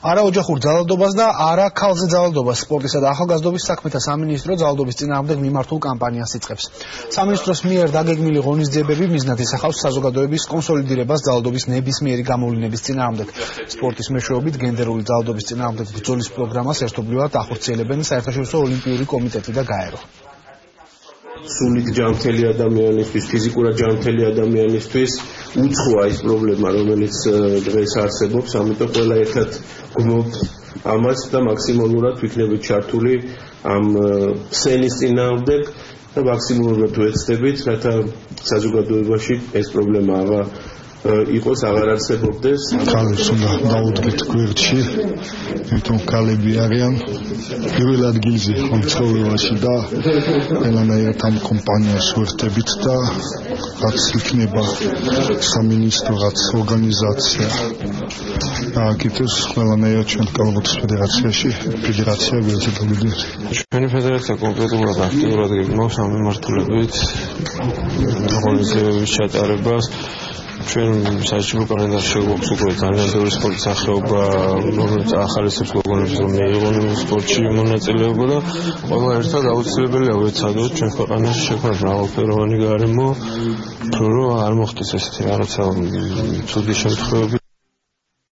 არა ოჯახურ ძალადობას და არა ქალზე ძალადობას სპორტისა და ახალგაზრდობის საქმეთა სამინისტრო ძალადობის წინააღმდეგ მიმართულ კამპანიას იწყებს. სამინისტროს მიერ დაგეგმილი ღონისძიებები მიზნად ისახავს საზოგადოების კონსოლიდირებას ძალადობის ნებისმიერი გამოვლინების წინააღმდეგ. სპორტის მეშვეობით გენდერული ძალადობის წინააღმდეგ ბრძოლის პროგრამას ერთობლივად ახორციელებენ საერთაშორისო ოლიმპიური კომიტეტი და გაერო. სულით ჯანმრთელი ადამიანისთვის, ფიზიკურად ჯანმრთელი ადამიანისთვის უცხოა ის პრობლემა, რომელიც დღეს არსებობს, ამიტომ ყველა ერთად გვმობთ ამას და მაქსიმალურად ვიქნებით ჩართული ამ სენის წინააღმდეგ და მაქსიმალურად ვეცდებით, რათა საზოგადოებაში ეს პრობლემა იყოს აღარ არსებობდეს. ქალებს უნდა დაუდგეთ გვერდში, იმიტომ ქალები არიან პირველ ადგილზე ამ ცხოვრებაში და ყველანაირად ამ კომპანიას ვერთებით და რაც იქნება სამინისტრო, რაც ორგანიზაცია აკეთებს ყველანაირად ჩვენ კალათბურთის ფედერაციაში, ფედერაცია ველოდებით. ჩვენი ფედერაცია კონკრეტულად აქტიურად გეგმავს ამ მიმართულებით ღონისძიებების ჩატარებას. ჩვენ საჭირო კალენდარში გვაქვს უკვე ძალიან ბევრი სპორტის სახეობა, რომელიც ახალისებს გოგონებს რომ მიიღონ სპორტში მონაწილეობა და ყველა ერთად აუცილებელია ვეცადოთ ჩვენ ქვეყანაში შექმნას მრავალფეროვანი გარემო, რომ არ მოხდეს ესეთი რაღაცა ცუდი შემთხვევები.